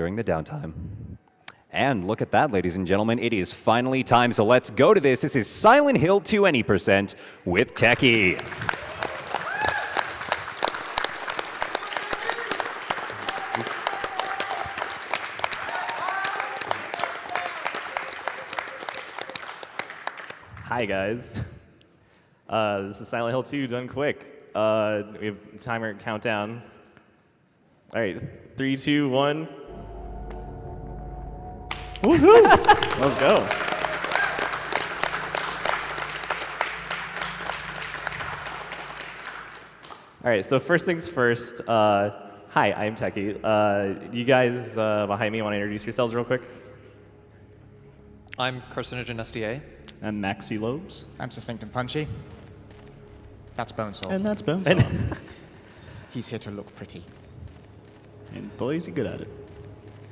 during the downtime. And look at that, ladies and gentlemen. It is finally time, so let's go to this. This is Silent Hill 2 Any% with Tekkie. Hi, guys. This is Silent Hill 2 done quick. We have timer countdown. All right, 3, 2, 1. Woohoo! Let's go. All right, so first things first. Hi, I'm Tekkie. You guys behind me want to introduce yourselves real quick? I'm Carcinogen SDA. I'm Maxi Lobes. I'm Succinct and Punchy. That's Bonesaw. And that's Bonesaw. He's here to look pretty. And boy, is he good at it.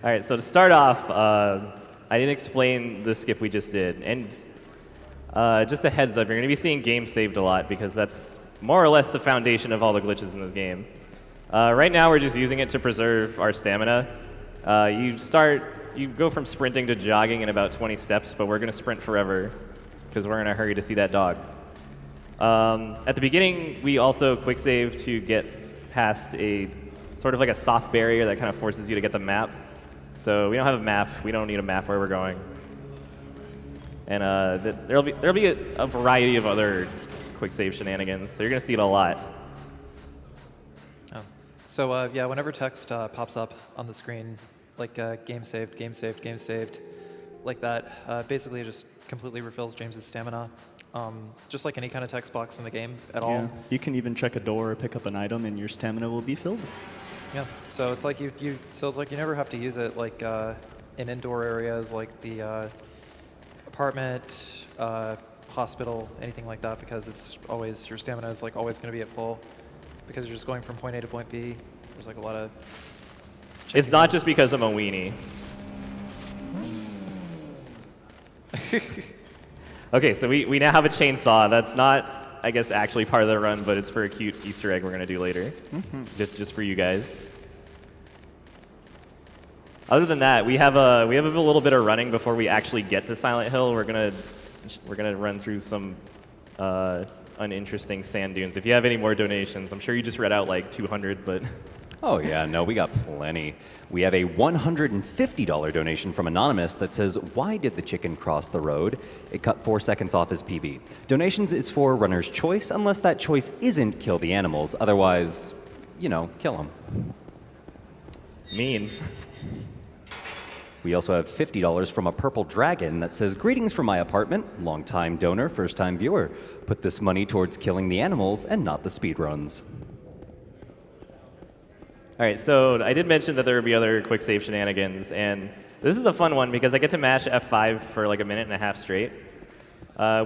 All right, so to start off, I didn't explain the skip we just did. And just a heads up, you're going to be seeing game saved a lot because that's more or less the foundation of all the glitches in this game. Right now, we're just using it to preserve our stamina. You go from sprinting to jogging in about 20 steps, but we're going to sprint forever because we're in a hurry to see that dog. At the beginning, we also quick save to get past a sort of like a soft barrier that kind of forces you to get the map. So we don't have a map. We don't need a map where we're going. And there'll be a variety of other quick save shenanigans. So you're going to see it a lot. Oh. So yeah, whenever text pops up on the screen, like game saved, game saved, game saved, like that, basically it just completely refills James's stamina. Just like any kind of text box in the game at all. You can even check a door or pick up an item, and your stamina will be filled. Yeah. So it's like you never have to use it like in indoor areas like the apartment, hospital, anything like that, because it's always your stamina is like always going to be at full because you're just going from point A to point B. There's like a lot of. It's not just because I'm a weenie. Okay, so we now have a chainsaw. That's not, I guess, actually part of the run, but it's for a cute Easter egg we're going to do later, just for you guys. Other than that, we have a little bit of running before we actually get to Silent Hill. We're gonna run through some uninteresting sand dunes. If you have any more donations, I'm sure you just read out like 200, but. Oh yeah, no, we got plenty. We have a $150 donation from Anonymous that says, "Why did the chicken cross the road? It cut 4 seconds off his PB. Donations is for runner's choice, unless that choice isn't kill the animals. Otherwise, you know, kill them." Mean. We also have $50 from a Purple Dragon that says, "Greetings from my apartment. Long-time donor, first-time viewer. Put this money towards killing the animals and not the speedruns." All right, so I did mention that there would be other quick save shenanigans, and this is a fun one because I get to mash F5 for like a minute and a half straight.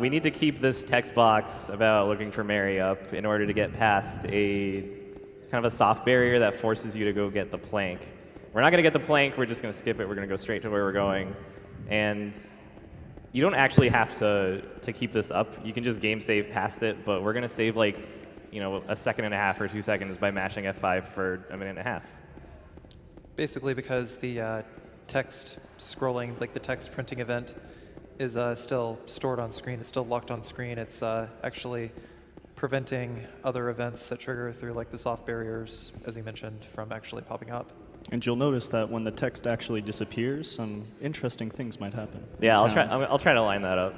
We need to keep this text box about looking for Mary up in order to get past a kind of a soft barrier that forces you to go get the plank. We're not going to get the plank, we're just going to skip it, we're going to go straight to where we're going. And you don't actually have to keep this up. You can just game save past it, but we're going to save like, you know, a second and a half or 2 seconds by mashing F5 for a minute and a half. Basically because the text scrolling, like the text printing event, is still stored on screen. It's still locked on screen. It's actually preventing other events that trigger through like the soft barriers, as you mentioned, from actually popping up. And you'll notice that when the text actually disappears, some interesting things might happen. Yeah, I'll try to line that up.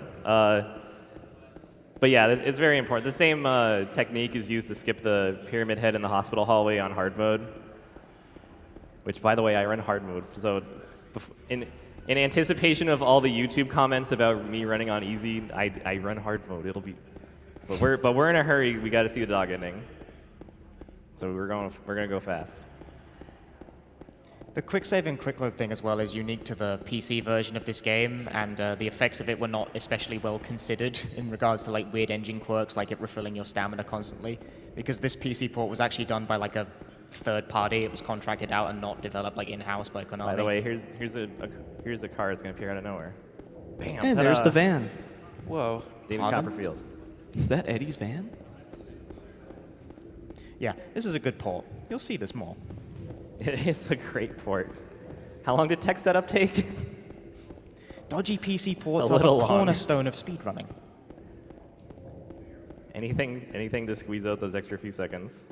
But yeah, it's very important. The same technique is used to skip the pyramid head in the hospital hallway on hard mode. Which, by the way, I run hard mode. So in anticipation of all the YouTube comments about me running on easy, I run hard mode. It'll be, but we're in a hurry. We got to see the dog ending. So we're gonna go fast. The quick save and quick load thing as well is unique to the PC version of this game, and the effects of it were not especially well considered in regards to like weird engine quirks like it refilling your stamina constantly, because this PC port was actually done by like a third party. It was contracted out and not developed like in-house by Konami. By the way, here's a car that's gonna appear out of nowhere. Bam! And there's the van. Whoa. David Pardon? Copperfield. Is that Eddie's van? Yeah, this is a good port. You'll see this more. It's a great port. How long did tech setup take? Dodgy PC ports A are the little long. cornerstone of speedrunning. Anything to squeeze out those extra few seconds.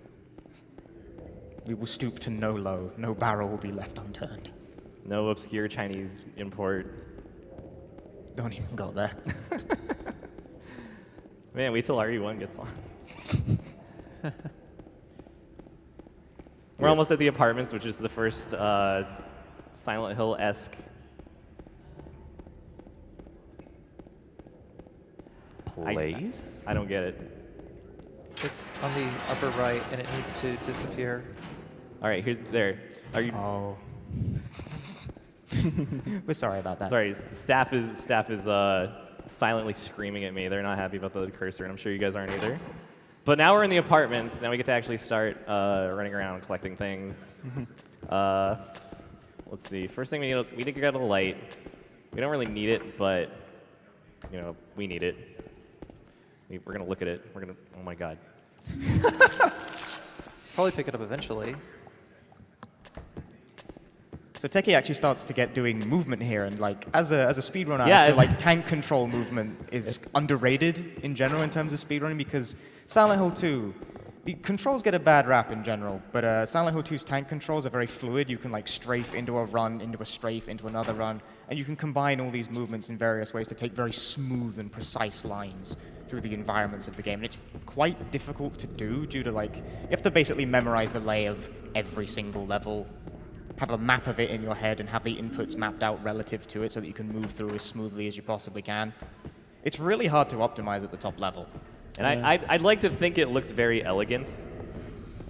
We will stoop to no low. No barrel will be left unturned. No obscure Chinese import. Don't even go there. Man, wait till RE1 gets on. We're almost at the apartments, which is the first Silent Hill-esque. Place? I don't get it. It's on the upper right, and it needs to disappear. All right, there. Are you? Oh. We're sorry about that. Sorry, staff is silently screaming at me. They're not happy about the cursor, and I'm sure you guys aren't either. But now we're in the apartments. Now we get to actually start running around and collecting things. Let's see. First thing we need to get a light. We don't really need it, but we need it. We're gonna look at it. We're gonna. Oh my God. Probably pick it up eventually. So Tekkie actually starts to get doing movement here, and like as a speedrunner, Yeah, I feel like tank control movement is underrated in general in terms of speedrunning, because Silent Hill 2, the controls get a bad rap in general, but Silent Hill 2's tank controls are very fluid. You can like strafe into a run, into a strafe, into another run, and you can combine all these movements in various ways to take very smooth and precise lines through the environments of the game. And it's quite difficult to do due to like, you have to basically memorize the lay of every single level, have a map of it in your head, and have the inputs mapped out relative to it so that you can move through as smoothly as you possibly can. It's really hard to optimize at the top level. And I'd like to think it looks very elegant.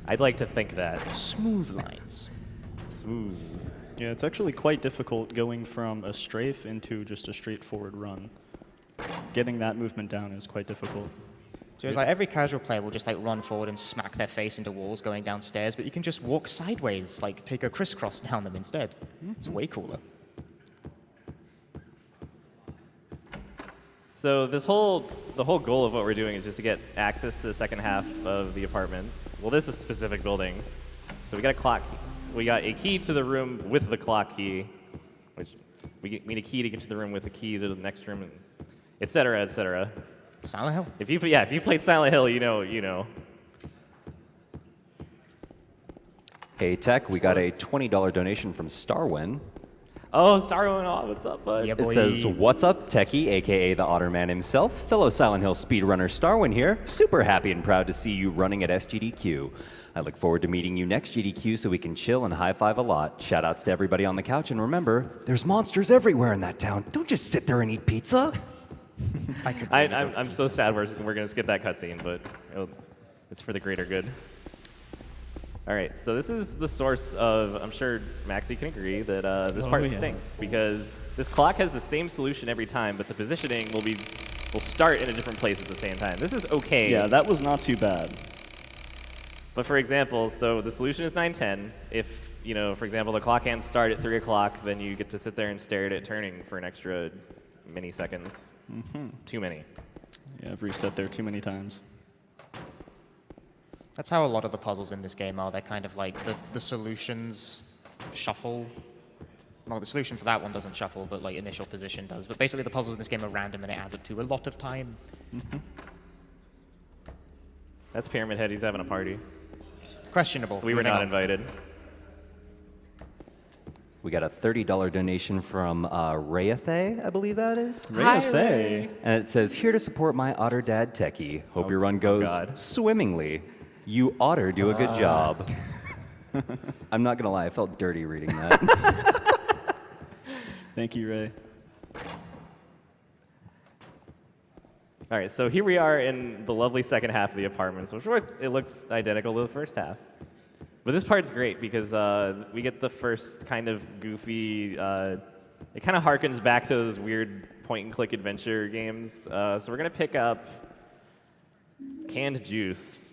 I'd like to think that. Smooth lines. Smooth. Yeah, it's actually quite difficult going from a strafe into just a straightforward run. Getting that movement down is quite difficult. So it's like every casual player will just like run forward and smack their face into walls going downstairs, but you can just walk sideways, like take a crisscross down them instead. It's way cooler. So the whole goal of what we're doing is just to get access to the second half of the apartments. Well, this is a specific building. So we got a clock. We got a key to the room with the clock key, which we need a key to get to the room with the key to the next room, et cetera, et cetera. Silent Hill. If you played Silent Hill, you know. Hey, Tech, we got a $20 donation from Starwin. Oh, Starwin, what's up, bud? Yeah, It boy. says, "What's up, Tekkie, a.k.a. the Otterman himself, fellow Silent Hill speedrunner Starwin here. Super happy and proud to see you running at SGDQ. I look forward to meeting you next GDQ so we can chill and high-five a lot. Shout-outs to everybody on the couch, and remember, there's monsters everywhere in that town. Don't just sit there and eat pizza." I'm so sad we're going to skip that cutscene, but it's for the greater good. All right, so this is the source of, I'm sure Maxie can agree that this part stinks, because this clock has the same solution every time, but the positioning will start in a different place at the same time. This is okay. Yeah, that was not too bad. But for example, so the solution is 9:10. If, for example, the clock hands start at 3 o'clock, then you get to sit there and stare at it turning for an extra many seconds. Too many. Yeah, I've reset there too many times. That's how a lot of the puzzles in this game are. They're kind of like the solutions shuffle. Well, the solution for that one doesn't shuffle, but like initial position does. But basically the puzzles in this game are random and it adds up to a lot of time. That's Pyramid Head. He's having a party. Questionable. We were Moving not on. invited. We got a $30 donation from Rayathe, I believe that is. Ray. And it says, "Here to support my otter dad, Tekkie. Hope your run goes God. swimmingly. You otter do a good job." I'm not going to lie, I felt dirty reading that. Thank you, Ray. All right, so here we are in the lovely second half of the apartments, which it looks identical to the first half. But this part's great because we get the first kind of goofy, it kind of harkens back to those weird point-and-click adventure games. So we're going to pick up canned juice.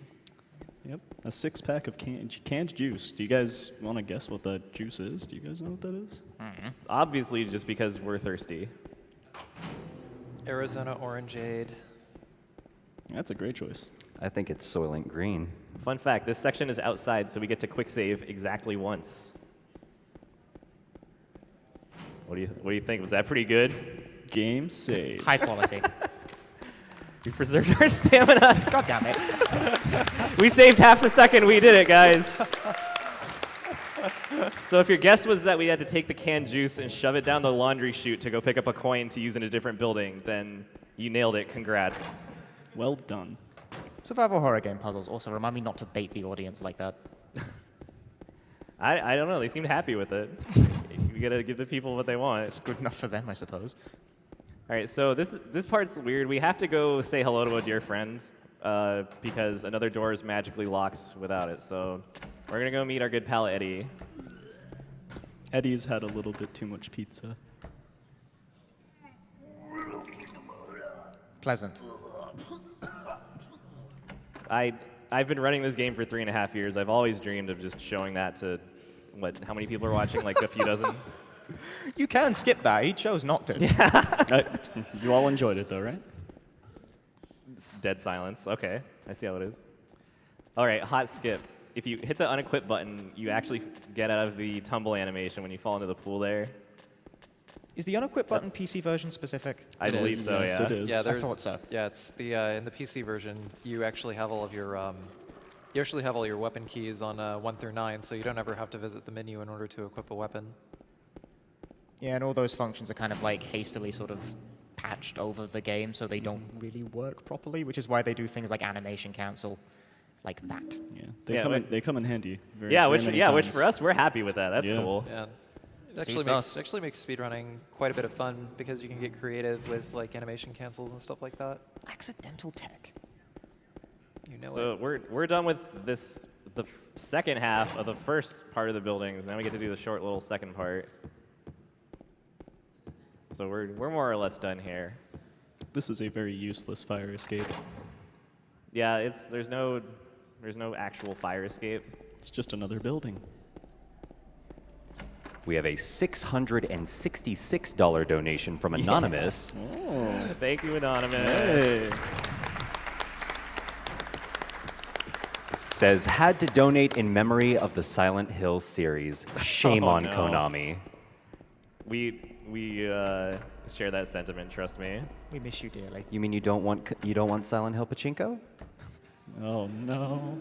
Yep, a 6-pack of canned juice. Do you guys want to guess what that juice is? Do you guys know what that is? It's obviously just because we're thirsty. Arizona Orangeade. That's a great choice. I think it's Soylent Green. Fun fact, this section is outside, so we get to quick save exactly once. What do you think? Was that pretty good? Game saved. High quality. We preserved our stamina. God damn it. We saved half the second. We did it, guys. So if your guess was that we had to take the canned juice and shove it down the laundry chute to go pick up a coin to use in a different building, then you nailed it. Congrats. Well done. Survival horror game puzzles. Also, remind me not to bait the audience like that. I don't know. They seemed happy with it. You gotta give the people what they want. It's good enough for them, I suppose. All right, so this part's weird. We have to go say hello to a dear friend because another door is magically locked without it. So we're gonna go meet our good pal Eddie. Eddie's had a little bit too much pizza. Pleasant. I've been running this game for 3.5 years. I've always dreamed of just showing that to how many people are watching? Like a few dozen. You can skip that. He chose not to. You all enjoyed it, though, right? It's dead silence. Okay, I see how it is. All right, hot skip. If you hit the unequip button, you actually get out of the tumble animation when you fall into the pool there. Is the unequip button PC version specific? I It believe is. so, Yes, yeah. it is. Yeah, I there's, thought so. Yeah, it's the in the PC version, you actually have all of your you actually have all your weapon keys on 1 through 9, so you don't ever have to visit the menu in order to equip a weapon. Yeah, and all those functions are kind of like hastily sort of patched over the game, so they don't really work properly, which is why they do things like animation cancel, like that. Yeah, Yeah, they come in handy. Very, Yeah, very which many which times. for us, we're happy with that. That's Yeah. cool. Yeah. It Suits us. actually makes speedrunning quite a bit of fun because you can get creative with like animation cancels and stuff like that. Accidental tech. You know So it. we're done with the second half of the first part of the buildings. Now we get to do the short little second part. So we're more or less done here. This is a very useless fire escape. Yeah, there's no actual fire escape. It's just another building. We have a $666 donation from Anonymous. Thank you, Anonymous. Hey. Says, had to donate in memory of the Silent Hill series. Shame on no. Konami. We share that sentiment. Trust me. We miss you dearly. You mean you don't want Silent Hill Pachinko? Oh, no.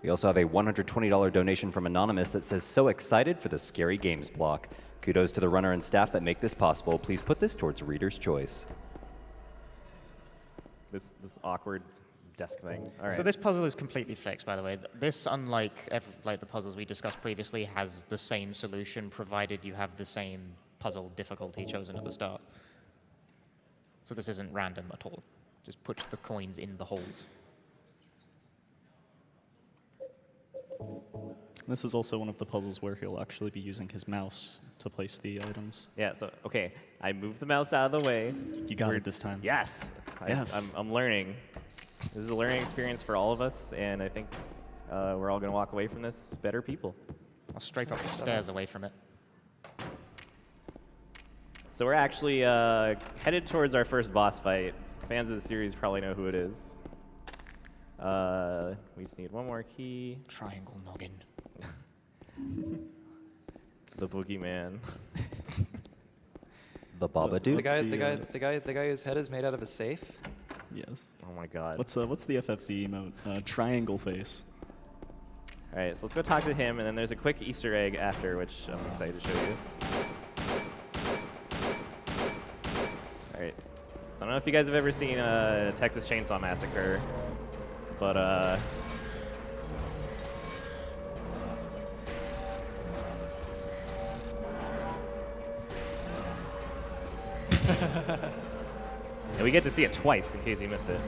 We also have a $120 donation from Anonymous that says, so excited for the Scary Games block. Kudos to the runner and staff that make this possible. Please put this towards Reader's Choice. This awkward desk thing. All right. So this puzzle is completely fixed, by the way. This, unlike like the puzzles we discussed previously, has the same solution, provided you have the same puzzle difficulty chosen at the start. So this isn't random at all. Just put the coins in the holes. This is also one of the puzzles where he'll actually be using his mouse to place the items. Yeah. So okay, I moved the mouse out of the way. You got it this time. Yes. Yes. I'm learning. This is a learning experience for all of us, and I think we're all going to walk away from this better people. I'll strafe up the stairs away from it. So we're actually headed towards our first boss fight. Fans of the series probably know who it is. We just need one more key. Triangle noggin. The boogeyman. The Babadook? The guy whose head is made out of a safe. Yes. Oh my god. What's the FFZ emote? Triangle face. All right, so let's go talk to him, and then there's a quick Easter egg after, which I'm excited to show you. All right. So I don't know if you guys have ever seen Texas Chainsaw Massacre, but and we get to see it twice in case you missed it.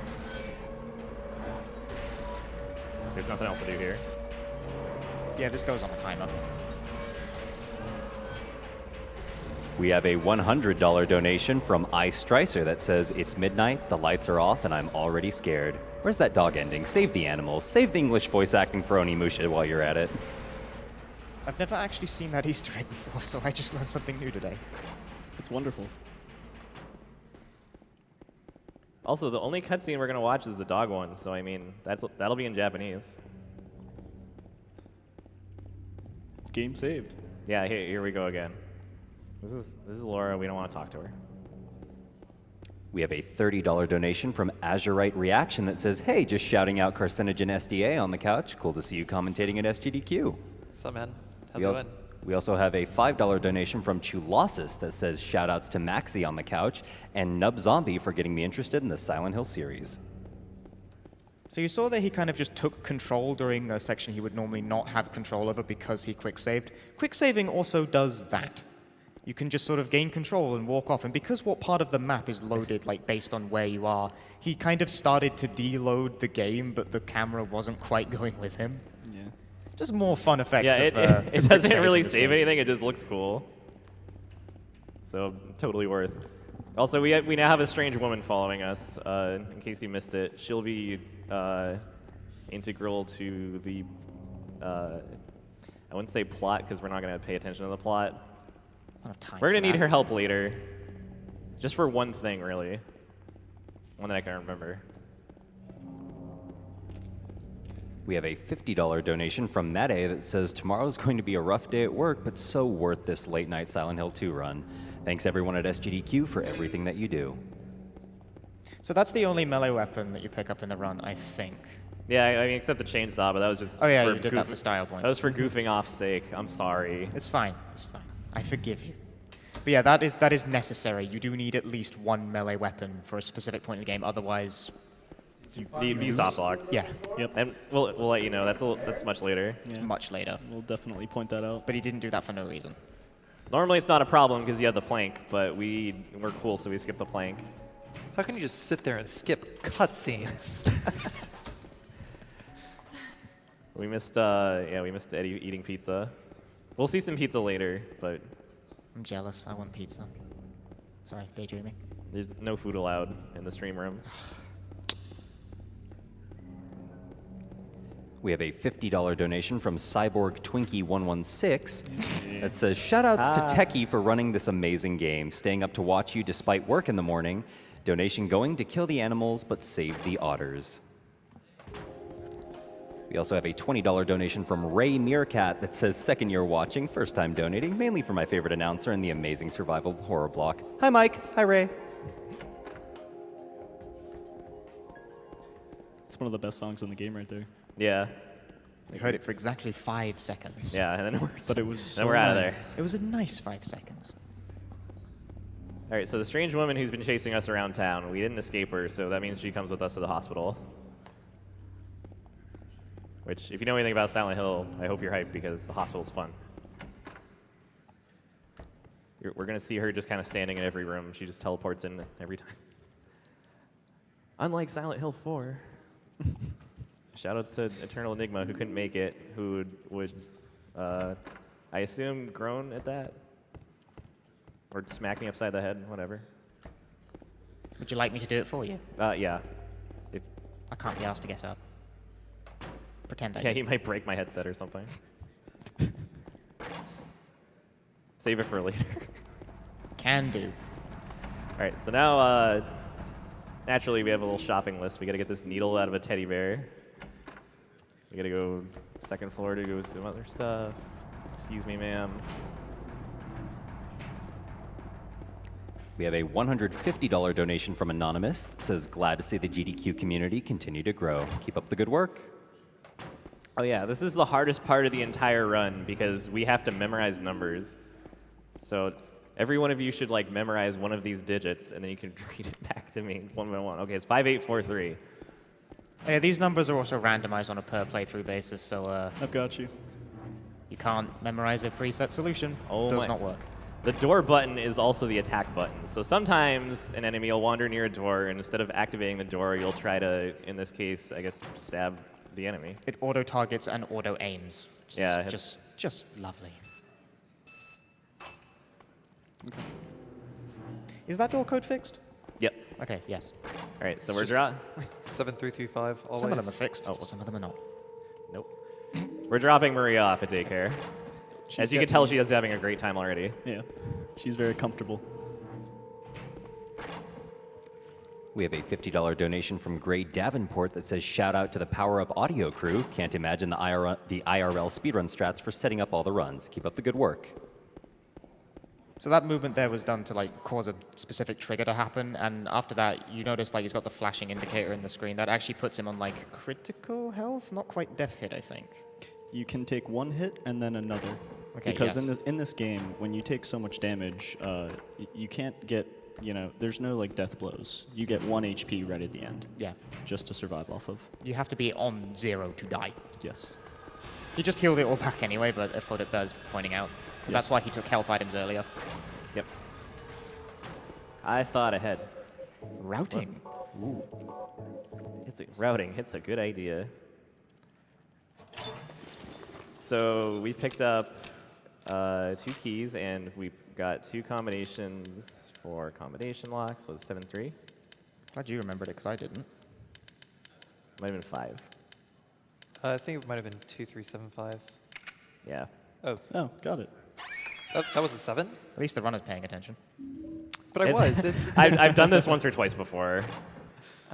There's nothing else to do here. Yeah, this goes on a timer. We have a $100 donation from Ice Stricer that says, it's midnight, the lights are off, and I'm already scared. Where's that dog ending? Save the animals. Save the English voice acting for Onimusha while you're at it. I've never actually seen that Easter egg before, so I just learned something new today. It's wonderful. Also, the only cutscene we're gonna watch is the dog one, so I mean, that'll be in Japanese. Game saved. Yeah, here we go again. This is Laura. We don't want to talk to her. We have a $30 donation from Azurite Reaction that says, hey, just shouting out Carcinogen SDA on the couch. Cool to see you commentating at SGDQ. What's up, man? How's it going? We also have a $5 donation from Chulossus that says, shout-outs to Maxi on the couch and Nub Zombie for getting me interested in the Silent Hill series. So you saw that he kind of just took control during a section he would normally not have control over because he quick-saved. Quick-saving also does that. You can just sort of gain control and walk off, and because what part of the map is loaded, like, based on where you are, he kind of started to deload the game, but the camera wasn't quite going with him. Yeah. Just more fun effects Yeah, of it doesn't really this save game. anything. It just looks cool. So totally worth. Also, we now have a strange woman following us. In case you missed it, she'll be integral to the. I wouldn't say plot because we're not going to pay attention to the plot. I don't have time We're for going to need that. her help later, just for one thing, really. One that I can remember. We have a $50 donation from Matt A that says, tomorrow's going to be a rough day at work, but so worth this late-night Silent Hill 2 run. Thanks everyone at SGDQ for everything that you do. So that's the only melee weapon that you pick up in the run, I think. Yeah, I mean, except the chainsaw, but that was just. Oh yeah, for you did that for style points. That was for goofing off sake. I'm sorry. It's fine. It's fine. I forgive you. But yeah, that is necessary. You do need at least one melee weapon for a specific point in the game. Otherwise, you The soft block. Yeah, Yep. And we'll let you know. That's much later. it's Yeah. much later. We'll definitely point that out. But he didn't do that for no reason. Normally it's not a problem because you have the plank, but we're cool, so we skip the plank. How can you just sit there and skip cutscenes? We missed Eddie eating pizza. We'll see some pizza later, but I'm jealous. I want pizza. Sorry, daydreaming. there's no food allowed in the stream room. We have a $50 donation from Cyborg Twinkie116 that says, shout-outs to Tekkie for running this amazing game, staying up to watch you despite work in the morning. Donation going to kill the animals, but save the otters. We also have a $20 donation from Ray Meerkat that says, second year watching, first time donating, mainly for my favorite announcer and the amazing survival horror block. Hi, Mike. Hi, Ray. It's one of the best songs in the game right there. Yeah, We heard it for exactly 5 seconds. yeah, and then But it was so we're out of there. nice. It was a nice 5 seconds. All right, so the strange woman who's been chasing us around town, we didn't escape her, so that means she comes with us to the hospital. Which, if you know anything about Silent Hill, I hope you're hyped because the hospital's fun. We're going to see her just kind of standing in every room. She just teleports in every time. Unlike Silent Hill 4. Shoutouts to Eternal Enigma, who couldn't make it, who would I assume, groan at that? Or smack me upside the head, whatever. Would you like me to do it for you? Yeah. I can't be asked to get up. Pretend I Yeah, do. he might break my headset or something. Save it for later. Can do. All right, so now, naturally, we have a little shopping list. We got to get this needle out of a teddy bear. We got to go second floor to go some other stuff. Excuse me, ma'am. We have a $150 donation from Anonymous that says, glad to see the GDQ community continue to grow. Keep up the good work. Oh yeah, this is the hardest part of the entire run because we have to memorize numbers. So every one of you should like memorize one of these digits, and then you can read it back to me one by one. Okay, it's 5843. Yeah, these numbers are also randomized on a per playthrough basis, so I've got you. you can't memorize a preset solution. Oh Does my- not work. The door button is also the attack button. So sometimes an enemy will wander near a door, and instead of activating the door, you'll try to, in this case, I guess, stab the enemy. It auto targets and auto aims. Which Yeah, is just lovely. Okay. Is that door code fixed? Yep. Okay, yes. All right, so It's we're just dro- 7335 always. Some of them are fixed. Oh. Some of them are not. Nope. We're dropping Maria off at daycare. As you can tell, she is having a great time already. Yeah, she's very comfortable. We have a $50 donation from Gray Davenport that says, shout out to the Power Up audio crew. Can't imagine the IRL speedrun strats for setting up all the runs. Keep up the good work. So that movement there was done to like cause a specific trigger to happen, and after that, you notice like he's got the flashing indicator in the screen. That actually puts him on like critical health, not quite death hit, I think. You can take one hit and then another. Okay, because yes. in this game, when you take so much damage, you can't get, there's no like death blows. You get 1 HP right at the end. Yeah. Just to survive off of. You have to be on 0 to die. Yes. He just healed it all back anyway, but I thought it bears pointing out. Because that's why he took health items earlier. Yep. I thought ahead. Routing. Routing. It's a good idea. So we picked up 2 keys, and we got 2 combinations for combination locks. Was it 7-3? Glad you remembered it, because I didn't. Might have been 5. I think it might have been 2375. Yeah. Oh, Oh, got it. that was a 7? At least the runner's paying attention. But I was. It's I've done this once or twice before.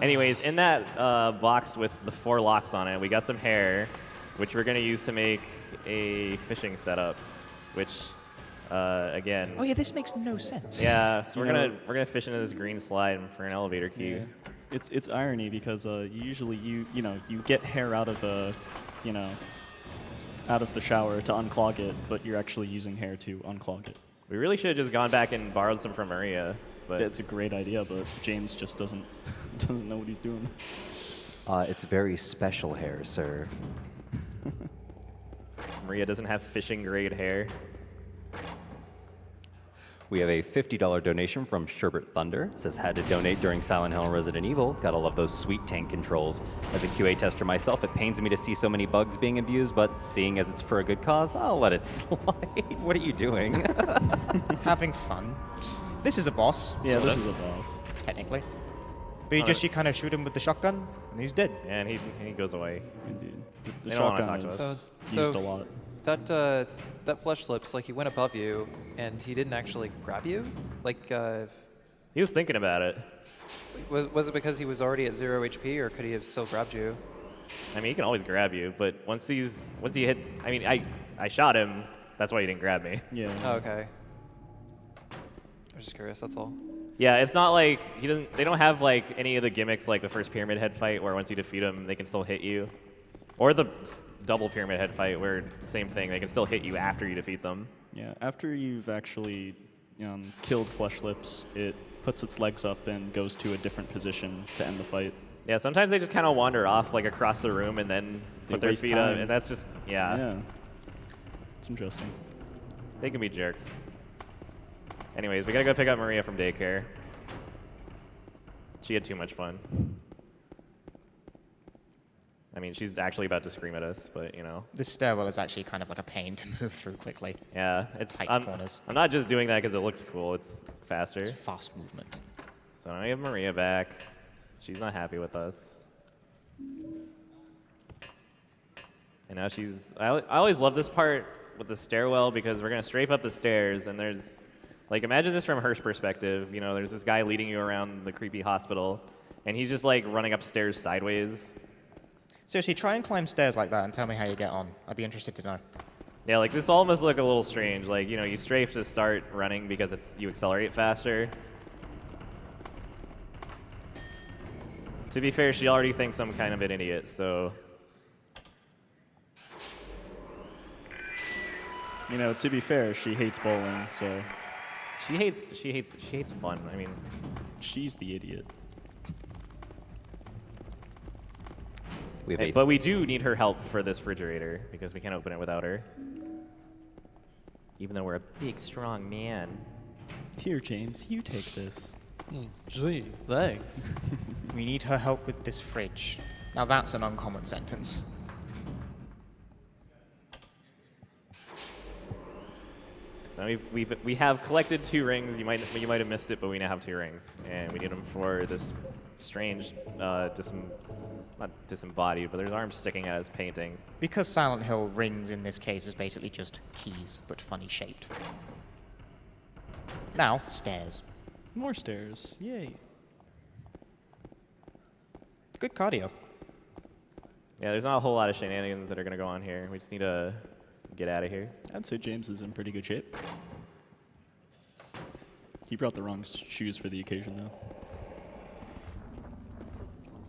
Anyways, in that box with the 4 locks on it, we got some hair, which we're going to use to make a fishing setup, which, again... Oh yeah, this makes no sense. Yeah, so we're gonna fish into this green slide for an elevator key. Yeah. It's irony because usually you get hair out of out of the shower to unclog it, but you're actually using hair to unclog it. We really should have just gone back and borrowed some from Maria, but That's a great idea, but James just doesn't know what he's doing. It's very special hair, sir. Maria doesn't have fishing grade hair. We have a $50 donation from Sherbert Thunder. It says, had to donate during Silent Hill and Resident Evil. Gotta love those sweet tank controls. As a QA tester myself, it pains me to see so many bugs being abused, but seeing as it's for a good cause, I'll let it slide. What are you doing? Having fun. This is a boss. Yeah, sort this of, is a boss. technically. But you kind of shoot him with the shotgun, and he's dead. And he goes away. Indeed. The They don't wanna shotgun talk to is So- used so- a lot. that flesh slips, like he went above you and he didn't actually grab you? Like, He was thinking about it. was it because he was already at 0 HP, or could he have still grabbed you? I mean, he can always grab you, but once he hit, I mean, I shot him. That's why he didn't grab me. Yeah. Oh, okay. I was just curious, that's all. Yeah, it's not like they don't have like any of the gimmicks like the first Pyramid Head fight where once you defeat them, they can still hit you. Or the double Pyramid Head fight where same thing, they can still hit you after you defeat them. Yeah, after you've actually killed Flesh Lips, it puts its legs up and goes to a different position to end the fight. Yeah, sometimes they just kind of wander off like across the room and then put their waste feet up, time. and that's just, Yeah. It's interesting. They can be jerks. Anyways, we gotta go pick up Maria from daycare. She had too much fun. I mean, she's actually about to scream at us, but you know. This stairwell is actually kind of like a pain to move through quickly. Yeah, it's Tight I'm, corners. I'm not just doing that because it looks cool. It's faster. It's fast movement. So now we have Maria back. She's not happy with us. And now she's... I always love this part with the stairwell because we're going to strafe up the stairs and there's... Like, imagine this from her perspective. You know, there's this guy leading you around the creepy hospital and he's just like running upstairs sideways. Seriously, try and climb stairs like that and tell me how you get on. I'd be interested to know. Yeah, like this all must look a little strange. Like, you know, you strafe to start running because you accelerate faster. To be fair, she already thinks I'm kind of an idiot, so... You know, to be fair, she hates bowling, so She hates fun. I mean, she's the idiot. We have a but we do need her help for this refrigerator because we can't open it without her. Even though we're a big, strong man. Here, James, you take this. Gee, thanks. We need her help with this fridge. Now that's an uncommon sentence. So we have collected 2 rings. You might have missed it, but we now have 2 rings, and we need them for this strange, not disembodied, but there's arms sticking out as painting. Because Silent Hill rings in this case is basically just keys, but funny shaped. Now, stairs. More stairs. Yay. Good cardio. Yeah, there's not a whole lot of shenanigans that are gonna go on here. We just need to get out of here. I'd say James is in pretty good shape. He brought the wrong shoes for the occasion, though.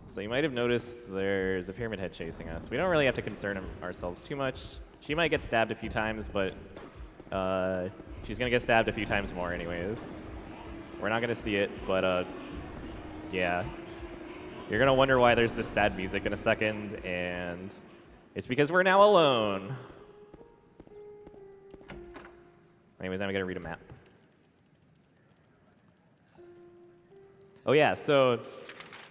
So you might have noticed there's a Pyramid Head chasing us. We don't really have to concern ourselves too much. She might get stabbed a few times, but she's going to get stabbed a few times more anyways. We're not going to see it, but yeah. You're going to wonder why there's this sad music in a second, and it's because we're now alone. Anyways, now we got to read a map. Oh yeah, so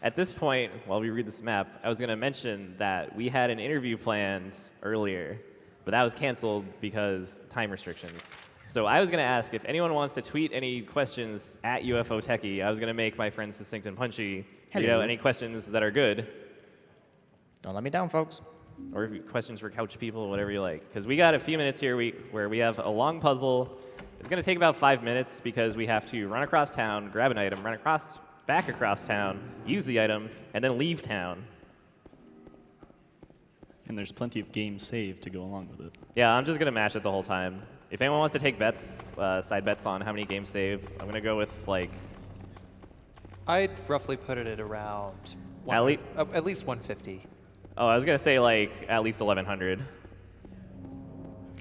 at this point, while we read this map, I was going to mention that we had an interview planned earlier, but that was canceled because time restrictions. So I was going to ask if anyone wants to tweet any questions at UFO Tekkie. I was going to make my friends Succinct and Punchy tweet out any questions that are good. Don't let me down, folks. Or if questions for couch people, whatever you like. Because we got a few minutes here where we have a long puzzle. It's going to take about 5 minutes because we have to run across town, grab an item, back across town, use the item, and then leave town. And there's plenty of game save to go along with it. Yeah, I'm just going to mash it the whole time. If anyone wants to take bets, side bets on how many game saves, I'm going to go with, like... I'd roughly put it at around at least 150. Oh, I was going to say, like, at least 1,100.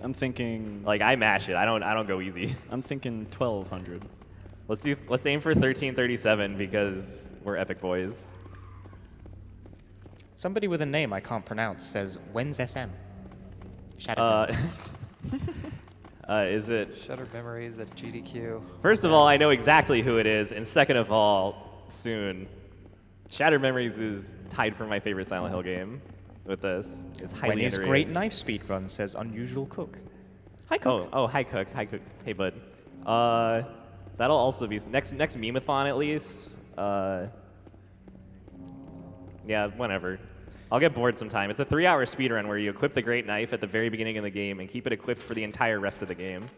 I'm thinking... Like, I mash it. I don't go easy. I'm thinking 1,200. Let's aim for 1337 because we're epic boys. Somebody with a name I can't pronounce says, "When's SM?" Shadow. Is it? Shattered Memories at GDQ. First of all, I know exactly who it is, and second of all, soon. Shattered Memories is tied for my favorite Silent Hill game. With this, it's highly When his underrated. great knife speedrun says "Unusual Cook." Hi, Cook. Oh, hi Cook, hi Cook. Hey bud. That'll also be next meme-a-thon at least. Yeah, whenever. I'll get bored sometime. It's a 3-hour speedrun where you equip the great knife at the very beginning of the game and keep it equipped for the entire rest of the game.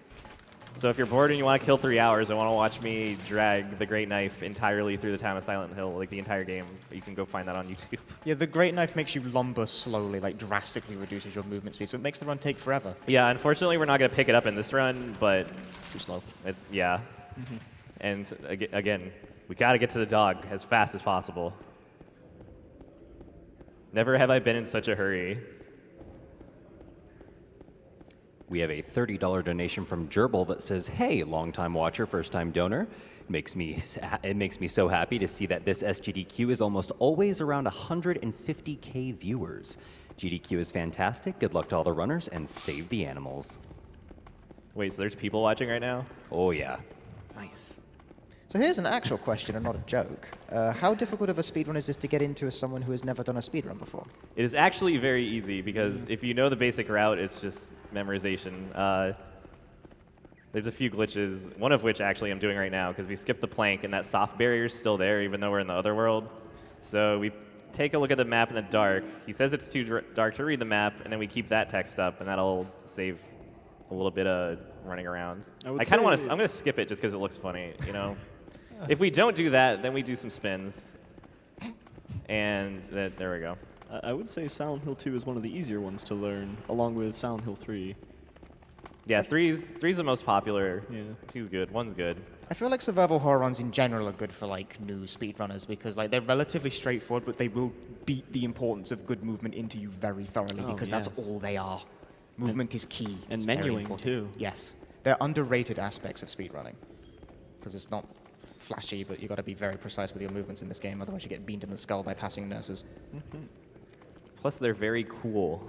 So if you're bored and you want to kill 3 hours and want to watch me drag the great knife entirely through the town of Silent Hill, like the entire game, you can go find that on YouTube. Yeah, the great knife makes you lumber slowly, like drastically reduces your movement speed, so it makes the run take forever. Yeah, unfortunately we're not going to pick it up in this run, but Too slow. it's, yeah. And again, we got to get to the dog as fast as possible. Never have I been in such a hurry. We have a $30 donation from Gerbil that says, "Hey, longtime watcher, first-time donor. It makes me so happy to see that this SGDQ is almost always around 150K viewers. GDQ is fantastic. Good luck to all the runners, and save the animals." Wait, so there's people watching right now? Oh, yeah. Nice. So here's an actual question and not a joke. How difficult of a speedrun is this to get into as someone who has never done a speedrun before? It is actually very easy because if you know the basic route, it's just memorization. There's a few glitches, one of which actually I'm doing right now because we skipped the plank and that soft barrier is still there even though we're in the other world. So we take a look at the map in the dark. He says it's too dark to read the map, and then we keep that text up, and that'll save a little bit of running around. I kind of want to. I'm going to skip it just because it looks funny, you know. If we don't do that, then we do some spins, and there we go. I would say Silent Hill 2 is one of the easier ones to learn, along with Silent Hill 3. Yeah, three's the most popular. Yeah. 2's good. 1's good. I feel like survival horror runs in general are good for like new speedrunners because like they're relatively straightforward, but they will beat the importance of good movement into you very thoroughly because that's all they are. Movement is key. And It's very menuing, important. too. Yes. They're underrated aspects of speedrunning because it's not flashy, but you got to be very precise with your movements in this game, otherwise you get beamed in the skull by passing nurses. Plus, they're very cool.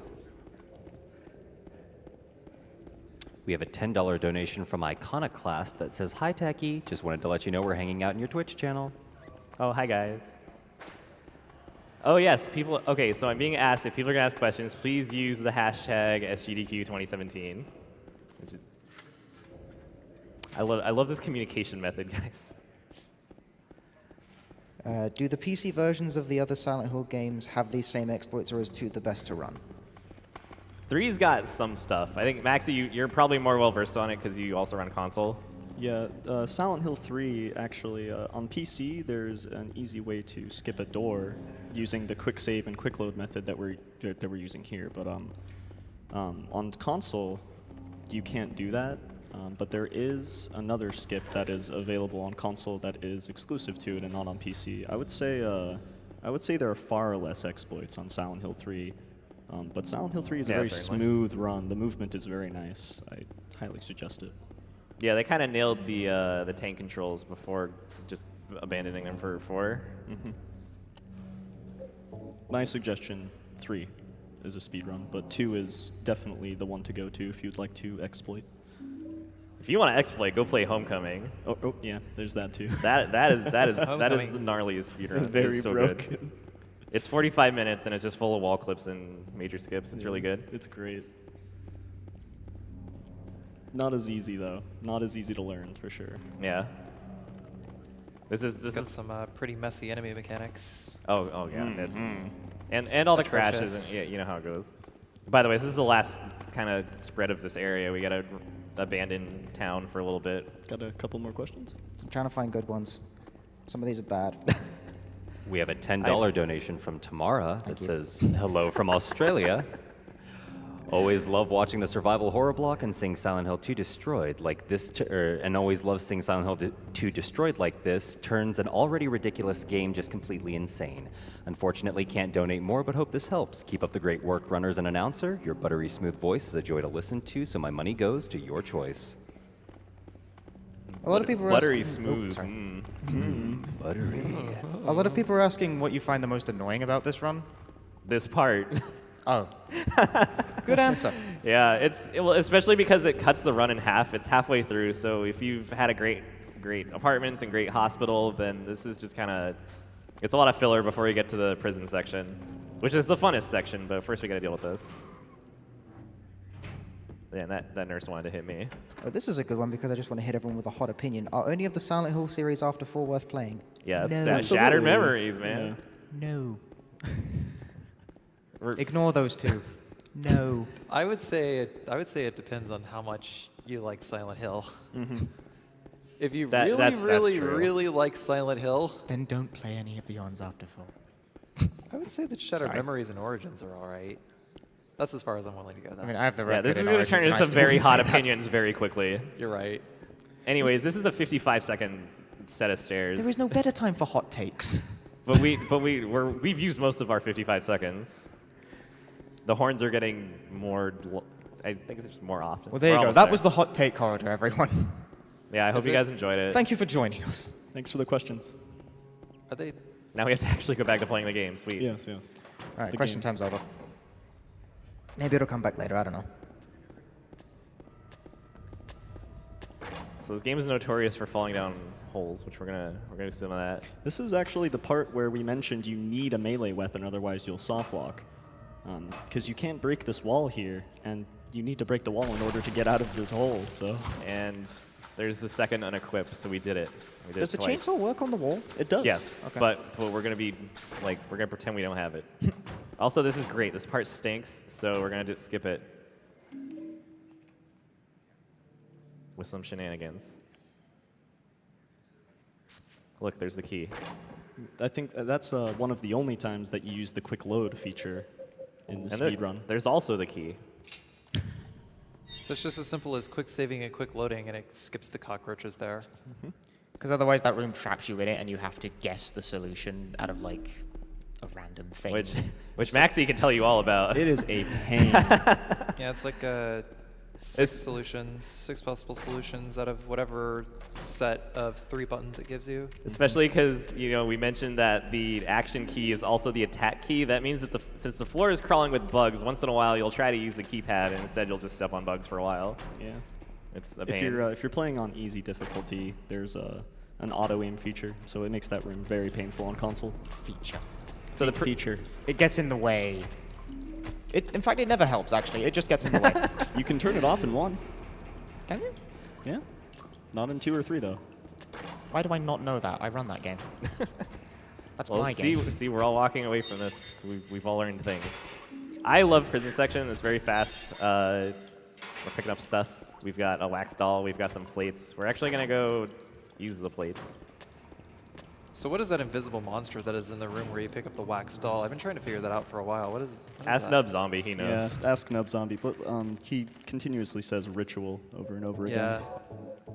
We have a $10 donation from Iconoclast that says, "Hi, Tekkie. Just wanted to let you know we're hanging out in your Twitch channel." Oh, hi guys. Oh yes, people. Okay, so I'm being asked if people are gonna ask questions. Please use the hashtag SGDQ2017. I love this communication method, guys. Do the PC versions of the other Silent Hill games have these same exploits, or is 2 the best to run? 3's got some stuff. I think Maxie, you're probably more well versed on it because you also run console. Yeah, Silent Hill 3, actually, on PC, there's an easy way to skip a door using the quick save and quick load method that we're using here. But on console, you can't do that. But there is another skip that is available on console that is exclusive to it and not on PC. I would say there are far less exploits on Silent Hill 3, but Silent Hill 3 is a very certainly. smooth run. The movement is very nice. I highly suggest it. Yeah, they kind of nailed the tank controls before just abandoning them for 4. My suggestion, 3 is a speed run, but 2 is definitely the one to go to if you'd like to exploit. If you want to exploit, go play Homecoming. Oh, yeah, there's that too. That is the Homecoming. gnarliest speedrun. Very It's so broken. good. It's 45 minutes and it's just full of wall clips and major skips. It's really good. It's great. Not as easy though. Not as easy to learn for sure. Yeah. This It's got is some pretty messy enemy mechanics. oh yeah. And all the crashes atrocious. and yeah, you know how it goes. By the way, this is the last kind of spread of this area. We gotta abandon town for a little bit. Got a couple more questions? I'm trying to find good ones. Some of these are bad. We have a $10 donation from Tamara that you. says, hello from Australia. Always love watching the survival horror block and seeing Silent Hill 2 destroyed like this, and always love seeing Silent Hill 2 destroyed like this turns an already ridiculous game just completely insane. Unfortunately, can't donate more, but hope this helps. Keep up the great work, runners and announcer. Your buttery smooth voice is a joy to listen to, so my money goes to your choice. A lot of people are Buttery asking, smooth. sorry. Buttery. A lot of people are asking what you find the most annoying about this run. This part. Oh. Good answer. Yeah, well, especially because it cuts the run in half. It's halfway through, so if you've had a great apartments and great hospital, then this is just kind of, it's a lot of filler before you get to the prison section, which is the funnest section, but first we got to deal with this. Yeah, and that nurse wanted to hit me. Oh, this is a good one because I just want to hit everyone with a hot opinion. Are any of the Silent Hill series after 4 worth playing? Yeah, No. shattered Absolutely. memories, man. No. We're- Ignore those two. No. I would say it depends on how much you like Silent Hill. If you That's true. really like Silent Hill, Then don't play any of the ons after 4. I would say that Shattered Sorry. Memories and Origins are all right. That's as far as I'm willing to go. Though. I mean, I have the Yeah, record this is in going to Origins, turn and into I some still very wouldn't say hot that. opinions very quickly. You're right. Anyways, this is a 55-second set of stairs. There is no better time for hot takes. But we've used most of our 55 seconds. The horns are getting more. I think it's just more often. Well, there We're you go. almost That there. was the hot take corridor, everyone. Yeah, I hope Is you it? guys enjoyed it. Thank you for joining us. Thanks for the questions. Are they? Now we have to actually go back to playing the game. Sweet. Yes. All right, The question game. time's over. Maybe it'll come back later. I don't know. So this game is notorious for falling down holes, which we're gonna do some of that. This is actually the part where we mentioned you need a melee weapon, otherwise you'll soft lock. Because you can't break this wall here, and you need to break the wall in order to get out of this hole. So And there's the second unequipped, so we did it. We did Does it the twice. chainsaw work on the wall? it does. Yes, Okay. but we're gonna be like we're gonna pretend we don't have it. Also, this is great. This part stinks, so we're gonna just skip it with some shenanigans. Look, there's the key. I think that's one of the only times that you use the quick load feature in the speed run. There's also the key. So it's just as simple as quick saving and quick loading, and it skips the cockroaches there. Because otherwise that room traps you in it and you have to guess the solution out of like a random thing. Which Maxie can tell you all about. It is a pain. Yeah, it's like six possible solutions out of whatever set of 3 buttons it gives you. Especially because we mentioned that the action key is also the attack key. That means that since the floor is crawling with bugs, once in a while you'll try to use the keypad, and instead you'll just step on bugs for a while. Yeah. It's a pain. If you're playing on easy difficulty, there's an auto aim feature, so it makes that room very painful on console. Feature. So the feature. It gets in the way. In fact, it never helps, actually. It just gets in the way. You can turn it off in 1. Can you? Yeah. Not in 2 or 3 though. Why do I not know that? I run that game. That's Well, my game. see, we're all walking away from this. We've all learned things. I love prison section. It's very fast. We're picking up stuff. We've got a wax doll. We've got some plates. We're actually gonna go use the plates. So what is that invisible monster that is in the room where you pick up the wax doll? I've been trying to figure that out for a while. What is Ask that? Nub Zombie, he knows. Yeah, ask Nub Zombie, but he continuously says ritual over and over again. Yeah.